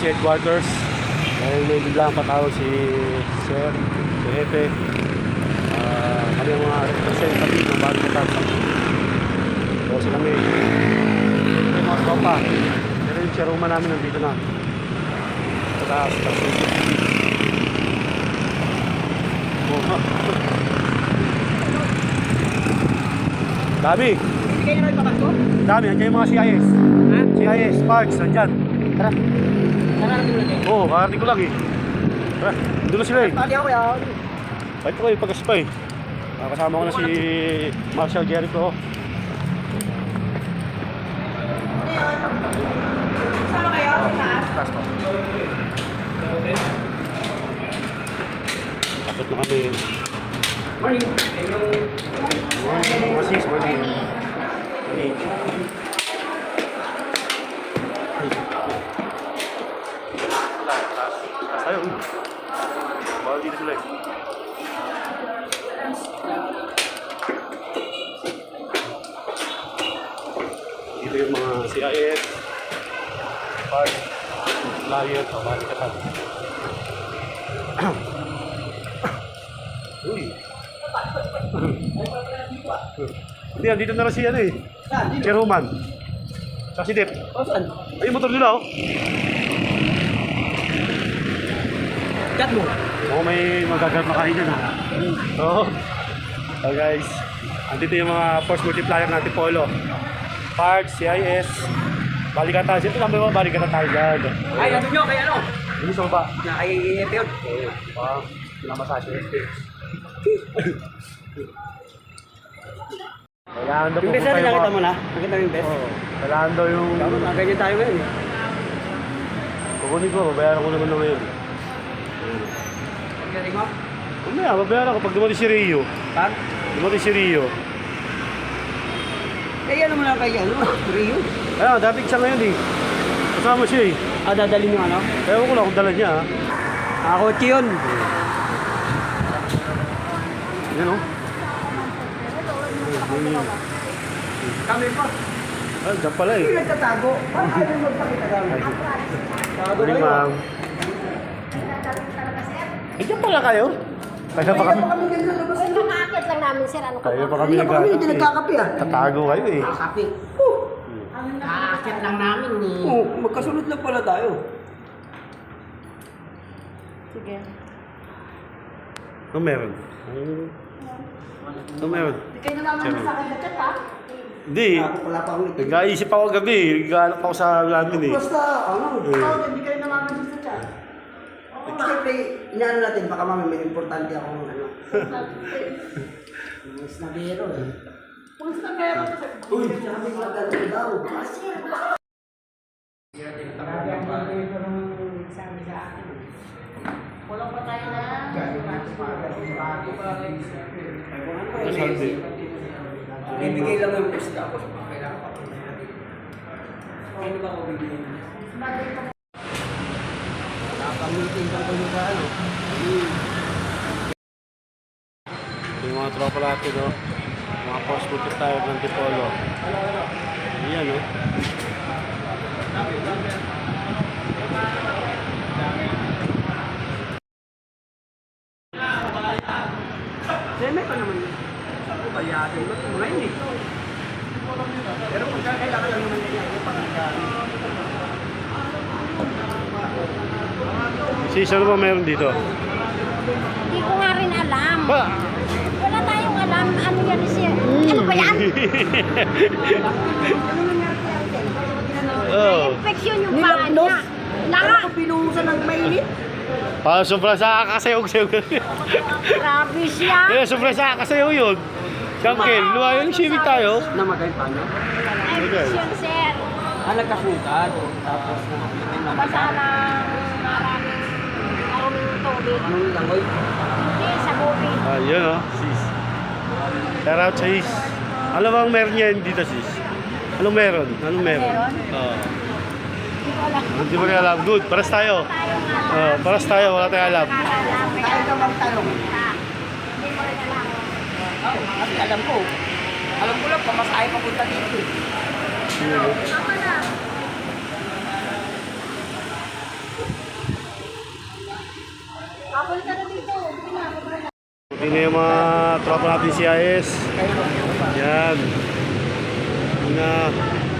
PNC headquarters. Dahil may biglang patawag si Sir, si Hepe. Kami ang mga representative ng bagong katapos. So sila may mga tropa. Pero yung chairwoman namin nandito na. Sa taas. Dami. Hindi kayo naman pakas ko? Dami. Nandiyan yung mga CIS. Ha? CIS, Parks, nandyan. Tara. Tara natin ulit eh. Oo, kakarating ko lang eh. Tara, doon na sila eh. Pati ako kaya. Kahit ko yung pagkaspa eh. Kasama ko na si Marshall Jericho. Sama kayo? Taas pa. Takot na kami. Morning. Mga sis, morning. Morning. Taas tayo. Bawal dito sila eh. Dito yung mga CIS, park, flyer, balik ka tayo. Uy. Hindi, dito na lang si ano eh. Chairwoman. Kasi Dip. O, saan? Ay, yung motor nila oh. Cut mo. Oo, may magagarap na kain dyan ha. Oo. So guys, andito yung mga force multiplier natin Polo. Parts, CIS, balikatan. Siyempre lang may mga balikatan tayo dyan. Ay, ano nyo? Kaya ano? Hindi sa baba. Na kay Hepe yun. Oo. Pinamassage. Kailangan daw Yung best na nakita mo na? Nakita mo yung best? Oo. Kailangan daw yung... Tama na, ganyan tayo ngayon eh. Kukunin ko, babayaran ko naman na ngayon. Galing mo? Mamaya, babayaran ko pag dumating si Rio. Saan? Dumating si Rio. Eh, ano mo lang kay ano? Rio? Kaya, dating siya ngayon eh. Kasama siya eh. Ah, dadalhin yung ano? Ewan ko lang kung dala niya ha. Ako, yun. Yan o. Kami pa. Ah, dyan pala Hindi eh. nagtatago. Paano kayo magpakita kami? Tago Morning kayo. ma'am. Eh, dyan pala kayo? Kaya pa kami. kami ganyan sa labas. Nakakit lang namin, sir. Ano ka Kaya ba? pa kami Hindi pa kami, hindi nagkakape. nagkakape ah. Tatago kayo eh. Kakape. Nakakit lang namin eh. Oo, magkasunod lang pala tayo. Sige. Ano meron? Ano meron? Hindi kayo nalaman sa akin na chat, ha? Hindi. Wala pa akong itig. Nag-aisip ako gabi. Nag-aanap ako sa namin eh. Basta, ano? Hindi kayo nalaman sa chat. Siyempre, inaano natin, baka mami may importante akong ano. Mas na biro eh. Kung saan meron kasi. Uy, sabi ko gano'n daw. Sabi sa akin. Kulang pa tayo na. Masaldi. Bibigay lang yung post ako. Kailangan pa ako. Ano ba ako bibigyan? Nakapamiting ka ko yung ano. Yung mga tropa natin no. Mga post bukit tayo ng Tipolo. Ayan no. Seme pa naman yun. Ako bayatin mo. Ngayon eh. Pero kung kailangan lang naman yan yung pagkakaan. Season ba meron dito? Hindi ko nga rin alam. Ba? Wala tayong alam. Ano yan siya? Ano ba yan? Oh. Infection yung paa niya. Lahat. Ano pinuhusan ng mainit? Parang sobrang sa kakasayog-sayog. Grabe siya. Kaya sobrang sa kakasayog yun. Jungle, lumayo yung swimming tayo. Namagay pa niya? Infection, sir. Ah, nagkasugat. Tapos Basta ng maraming tubig. anong langoy? Hindi, sa bubig. Ayun oh, sis. Shout out sa sis. Ano bang meron yan dito sis? Anong meron? Anong meron? Meron? Oo. Hindi ko alam. Hindi mo rin alam. Good, paras tayo. Paras tayo, wala tayong alam. Tayo ka bang tanong? Hindi mo rin alam. Kasi alam ko. Alam ko lang, pamasahe papunta dito. Tama na. Ito na yung mga tropa natin CIS. Yan. Yun na.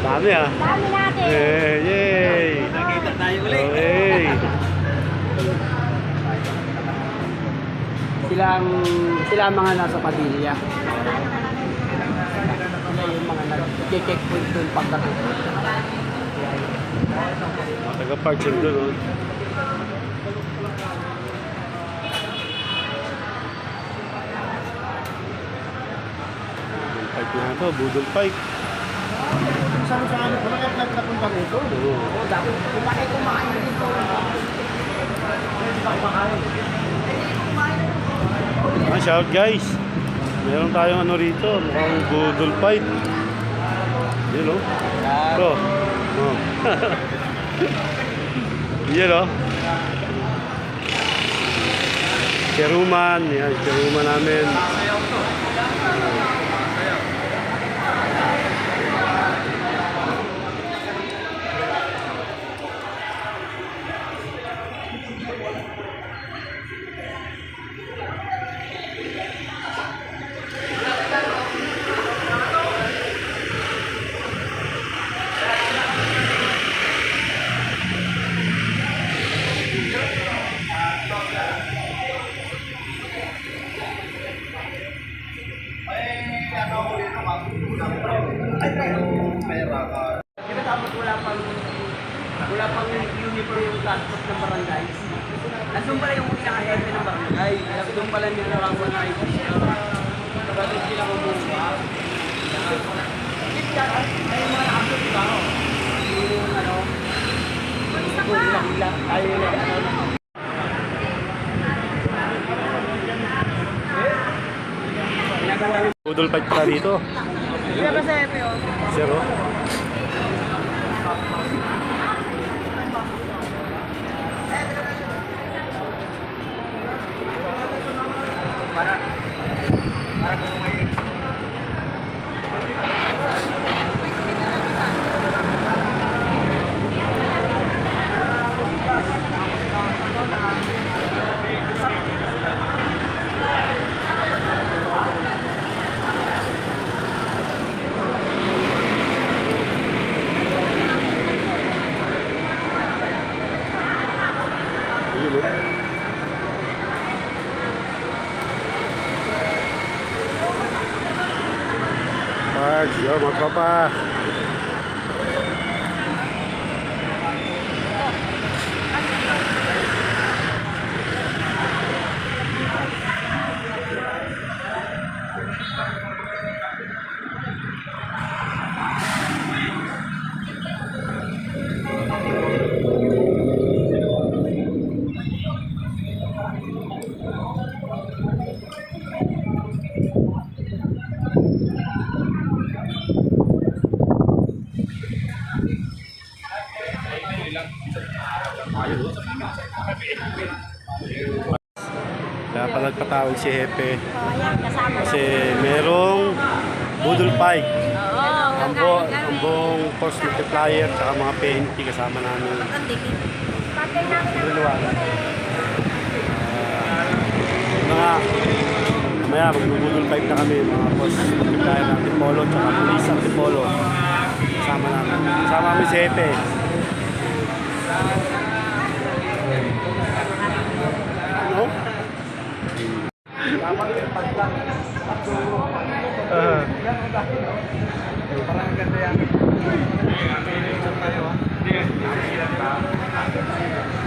Dami ah. Dami natin. Yay! Nakita tayo ulit. Okay. Sila ang mga nasa Padilla. Sila yung mga nag-checkpoint doon pagkatapos. Mga taga-park siya doon. Oh. Yung pipe na ito, budol pipe. Saan saan? Wala kayo nagpunta rito? Oo. Oo, dapat kumain dito. Shout guys. Meron tayong ano rito, mukhang budol pipe. Yun o. Ito. Oh. Yun o. Keruman. Yan, keruman namin. Diba tapos wala pang uniform yung transport ng barangay. Nandun pala yung pinaka-hepe ng barangay. Nandun pala niya narawan na yung kapatid sila kumuha. Ay mga nakasot diba? Yung ano, ilang tayo na ano. Budol pipe pa dito. Hindi ba sa hepe yun? Zero. Para kung may Yun o. Parks, yun mga tropa. Kaya pa nagpatawag si Hepe Oh, ayan, kasama kasi natin. merong budol pipe. Oo, Ambong force multiplier tsaka mga PNP kasama namin. Patay namin ang Dalawa. Mga mamaya magbubudol pipe na kami mga force multiplier ng Antipolo tsaka police Antipolo. Kasama namin. Kasama kami si Hepe. Ano? parang ang ganda yan.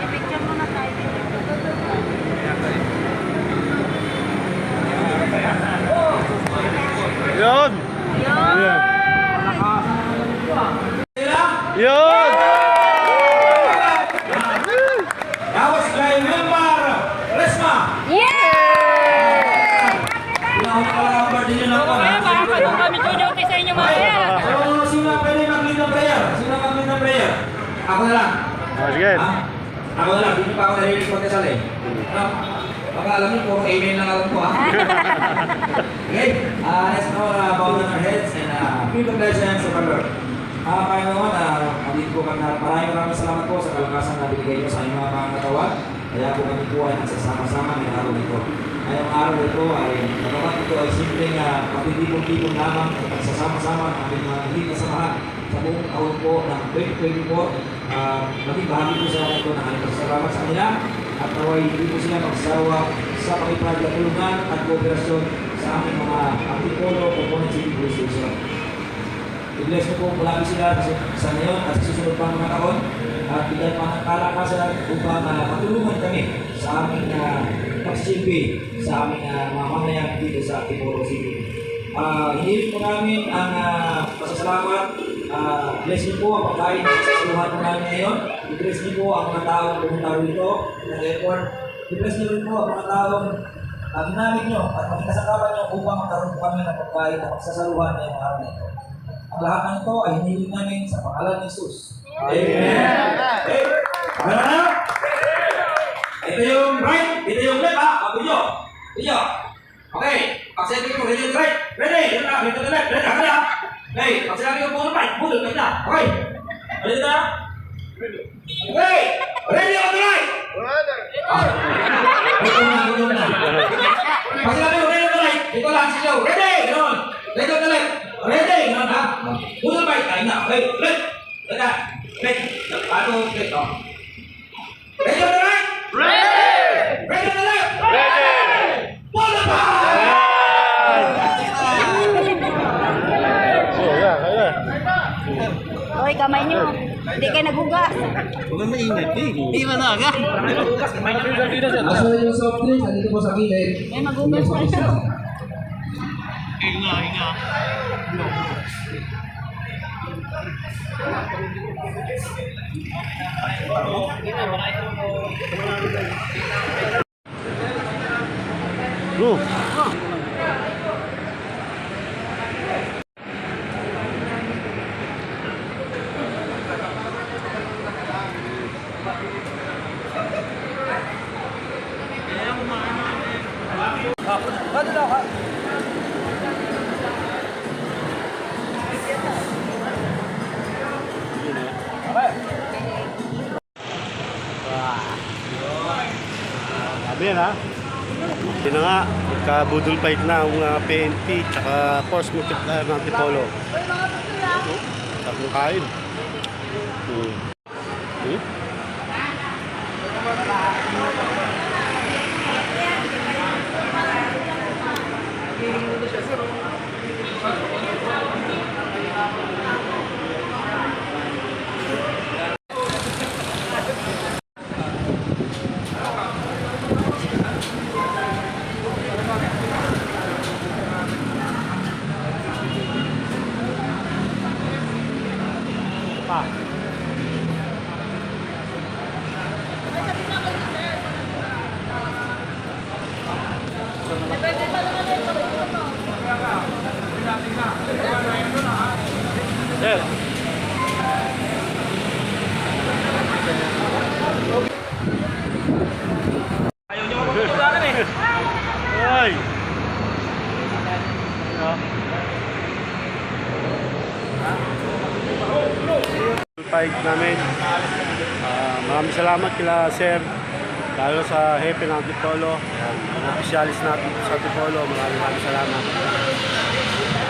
I-picture mo na tayo. Yun! Yun! Yun! Tapos kay Wilmar Resma. Pinahuli ka lang ang birthday nyo lang po. Kami duty sa inyo mamaya. Sino ang pwede mag-lead ng prayer? Sino ang mag-lead ng prayer? Ako na lang. Oh, sige. Ha? Ako na lang. Hindi pa ako narinig pagkasal eh. Ano? Baka alam niyo, puro amen lang alam ko ha. Okay? Let's now bow down our heads and feel the presence of our Lord. Panginoon, andito po kami na maraming salamat po sa kalakasan na binigay niyo sa inyong mga katawan. Kaya po kami po ay nagsasama-sama ng araw nito. ngayong araw ito ay nagawa ito ay simpleng pagtitipon-tipon lamang at pagsasama-sama ng ating mga hindi kasamahan sa buong taon po ng 2024. Maging bahagi po sa ito ng ating salamat sa kanila at naway hindi po sila magsawa sa pakipagtulungan at kooperasyon sa aming mga Antipolo Component City Police Station. I-bless mo po palagi sila sa ngayon at sa susunod pang mga taon at bigyan pa ng kalakasan upang matulungan kami sa aming pagsisilbi sa aming mga mamayan dito sa Antipolo City. Hinihiling po namin ang pasasalamat. Bless niyo po ang pagkain sa saluhan po namin ngayon. I-bless niyo po ang mga taong pumunta rito ng airport. I-bless niyo rin po ang mga taong ginamit niyo at magkasakapan niyo upang magkaroon po kami ng pagkain na pagsasaluhan ngayong araw na ito. Ang lahat ng ito ay hinihiling namin sa pangalan ni Jesus. Amen! Okay. Ano na? Ito yung right, ito yung left ha. Pag-video. Video. Okay. Pag sinabi ko, ready yung right. Ready. Ito na, ito na left. Ready. Ready ha. Okay. Pag sinabi ko po right, budol kayo na. Okay. Ready na? Okay. Ready on the right. Budol na. Pag sinabi ko ready on the right, ito lang siya. Ready. Ganon. Ready on the left. Ready. Ganon ha. Budol right. Tayo na. Okay. Left. Ready na. Left. Bago. Left. Ready on the right. Ready! Ready on the left! Ready! Budol right! Hoy, kamay niyo. Hindi kayo naghugas. Huwag kang maingat eh. Hindi man aga. Asa yung soft drinks, andito po sa gilid. May maghugas pa ito. Bro. Sabi yan ha. Hindi na nga, magka-budol fight na ang PNP tsaka Force Multiplier ng Antipolo. Tapos kain. Sir. Ayaw niyo magpapagalan eh. Ay. Fight namin. Maraming salamat kila Sir. Lalo sa Hepe ng Antipolo. Officialis natin sa Antipolo. Maraming salamat.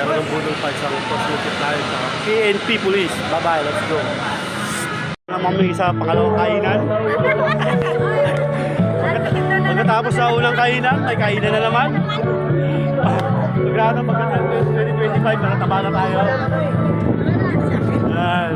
Meron ng budol fight sa Force Multiplier sa PNP Police. Bye-bye. Let's go. Maming sa pangalawang kainan. Pagkatapos sa unang kainan, may kainan na naman. Pagkatapos pagkatapos 2025, nakataba na tayo. Yan.